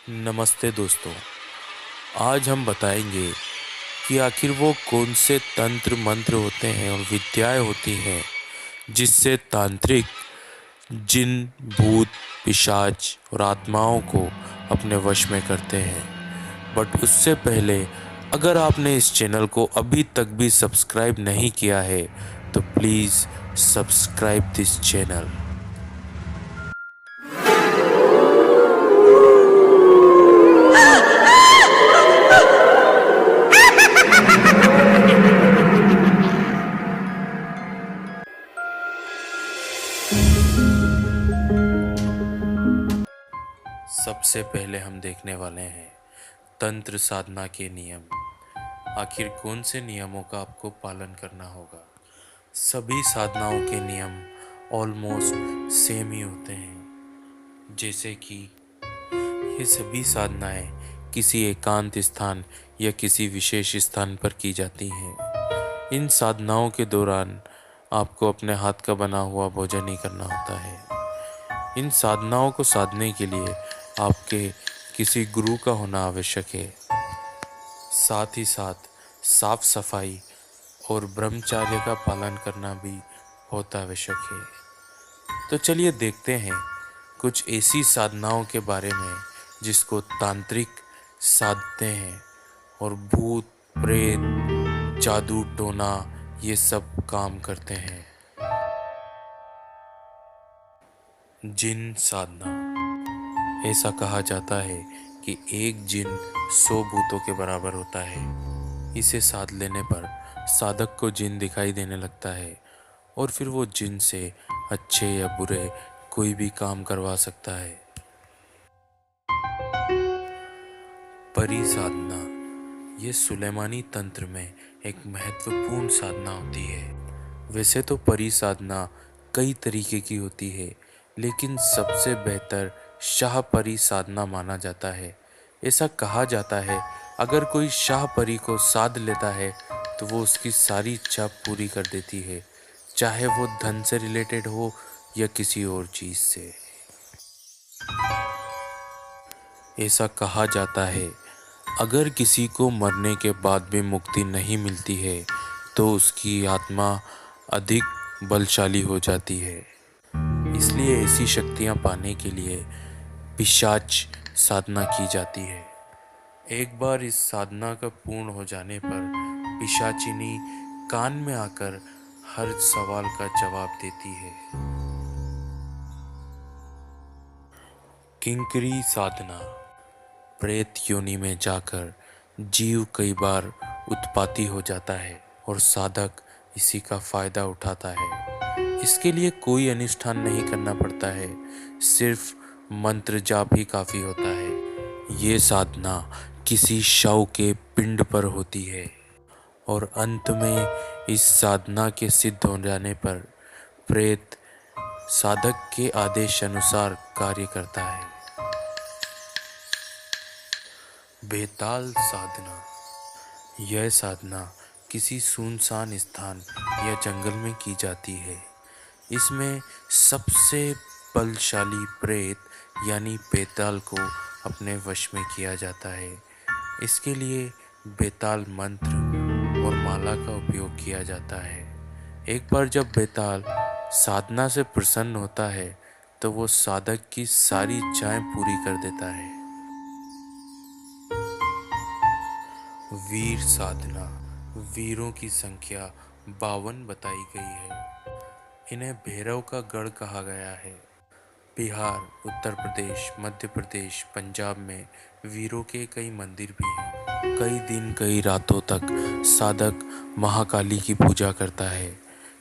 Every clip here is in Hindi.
नमस्ते दोस्तों। आज हम बताएंगे कि आखिर वो कौन से तंत्र मंत्र होते हैं और विद्याएं होती हैं जिससे तांत्रिक जिन, भूत, पिशाच और आत्माओं को अपने वश में करते हैं। बट उससे पहले, अगर आपने इस चैनल को अभी तक भी सब्सक्राइब नहीं किया है तो प्लीज़ सब्सक्राइब दिस चैनल। सबसे पहले हम देखने वाले हैं तंत्र साधना के नियम। आखिर कौन से नियमों का आपको पालन करना होगा। सभी साधनाओं के नियम ऑलमोस्ट सेम ही होते हैं, जैसे कि ये सभी साधनाएं किसी एकांत स्थान या किसी विशेष स्थान पर की जाती हैं। इन साधनाओं के दौरान आपको अपने हाथ का बना हुआ भोजन ही करना होता है। इन साधनाओं को साधने के लिए आपके किसी गुरु का होना आवश्यक है। साथ ही साथ साफ सफाई और ब्रह्मचर्य का पालन करना भी बहुत आवश्यक है। तो चलिए देखते हैं कुछ ऐसी साधनाओं के बारे में जिसको तांत्रिक साधते हैं और भूत, प्रेत, जादू टोना ये सब काम करते हैं। जिन साधना। ऐसा कहा जाता है कि एक जिन 100 भूतों के बराबर होता है। इसे साध लेने पर साधक को जिन दिखाई देने लगता है और फिर वो जिन से अच्छे या बुरे कोई भी काम करवा सकता है। परी साधना। ये सुलेमानी तंत्र में एक महत्वपूर्ण साधना होती है। वैसे तो परी साधना कई तरीके की होती है, लेकिन सबसे बेहतर शाह परी साधना माना जाता है। ऐसा कहा जाता है अगर कोई शाह परी को साध लेता है तो वो उसकी सारी इच्छा पूरी कर देती है, चाहे वो धन से रिलेटेड हो या किसी और चीज से। ऐसा कहा जाता है अगर किसी को मरने के बाद भी मुक्ति नहीं मिलती है तो उसकी आत्मा अधिक बलशाली हो जाती है। इसलिए ऐसी शक्तियां पाने के लिए पिशाच साधना की जाती है। एक बार इस साधना का पूर्ण हो जाने पर पिशाचिनी कान में आकर हर सवाल का जवाब देती है। किंकरी साधना। प्रेत योनि में जाकर जीव कई बार उत्पाती हो जाता है और साधक इसी का फायदा उठाता है। इसके लिए कोई अनुष्ठान नहीं करना पड़ता है, सिर्फ मंत्र जाप ही काफी होता है। ये साधना किसी शव के पिंड पर होती है और अंत में इस साधना के सिद्ध हो जाने पर प्रेत साधक के आदेश अनुसार कार्य करता है। बेताल साधना। यह साधना किसी सुनसान स्थान या जंगल में की जाती है। इसमें सबसे बलशाली प्रेत यानी बेताल को अपने वश में किया जाता है। इसके लिए बेताल मंत्र और माला का उपयोग किया जाता है। एक बार जब बेताल साधना से प्रसन्न होता है तो वो साधक की सारी इच्छाएं पूरी कर देता है। वीर साधना। वीरों की संख्या 52 बताई गई है। इन्हें भैरव का गढ़ कहा गया है। बिहार, उत्तर प्रदेश, मध्य प्रदेश, पंजाब में वीरों के कई मंदिर भी हैं। कई दिन कई रातों तक साधक महाकाली की पूजा करता है,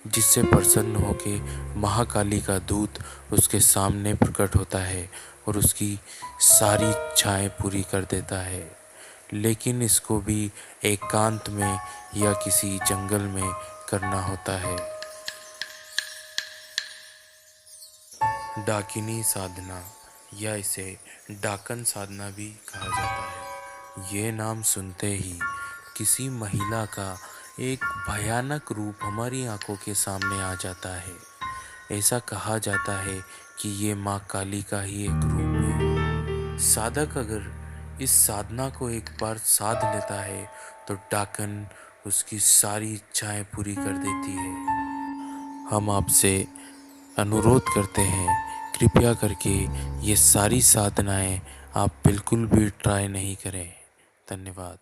जिससे प्रसन्न होके महाकाली का दूत उसके सामने प्रकट होता है और उसकी सारी इच्छाएं पूरी कर देता है। लेकिन इसको भी एकांत में या किसी जंगल में करना होता है। डाकिनी साधना या इसे डाकन साधना भी कहा जाता है। ये नाम सुनते ही किसी महिला का एक भयानक रूप हमारी आंखों के सामने आ जाता है। ऐसा कहा जाता है कि ये माँ काली का ही एक रूप है। साधक अगर इस साधना को एक बार साध लेता है तो डाकन उसकी सारी इच्छाएं पूरी कर देती है। हम आपसे अनुरोध करते हैं, कृपया करके ये सारी साधनाएं आप बिल्कुल भी ट्राई नहीं करें। धन्यवाद।